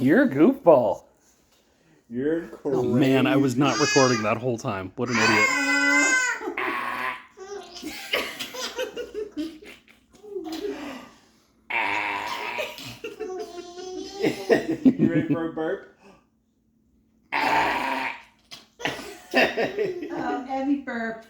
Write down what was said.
You're a goofball. You're crazy. Oh man, I was not recording that whole time. What an idiot. You ready for a burp? Oh, heavy burp.